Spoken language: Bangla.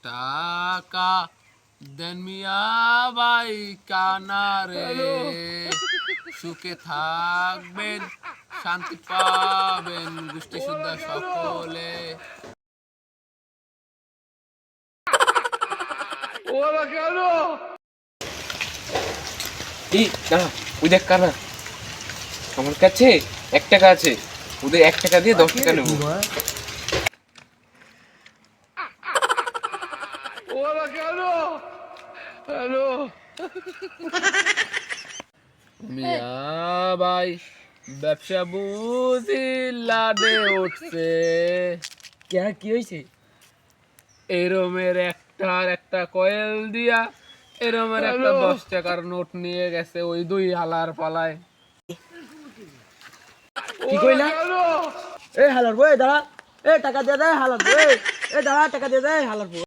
টাকা দেন মিয়া ভাই কানারে, সুখে থাকবেন শান্তি পাবেন গোষ্ঠী সুদ্ধা সকলে। এই দাঁড়া, ওই দেখ কানা, আমার কাছে 1 টাকা আছে, ওদের 1 টাকা দিয়ে 10 টাকা নেবো। মিয়া ভাই ব্যবসা বুঝি লাডে উঠছে, কি হয়েছে? এরমের একটা কয়েল দিয়া এরমের একটা 10 টাকার নোট নিয়ে গেছে ওই দুই হালার পালায়। কি কইলা? এ হালার বই দাঁড়া, এ টাকা দিয়ে দে হালার বই, এ দাঁড়া টাকা দিয়ে দে হালার বই।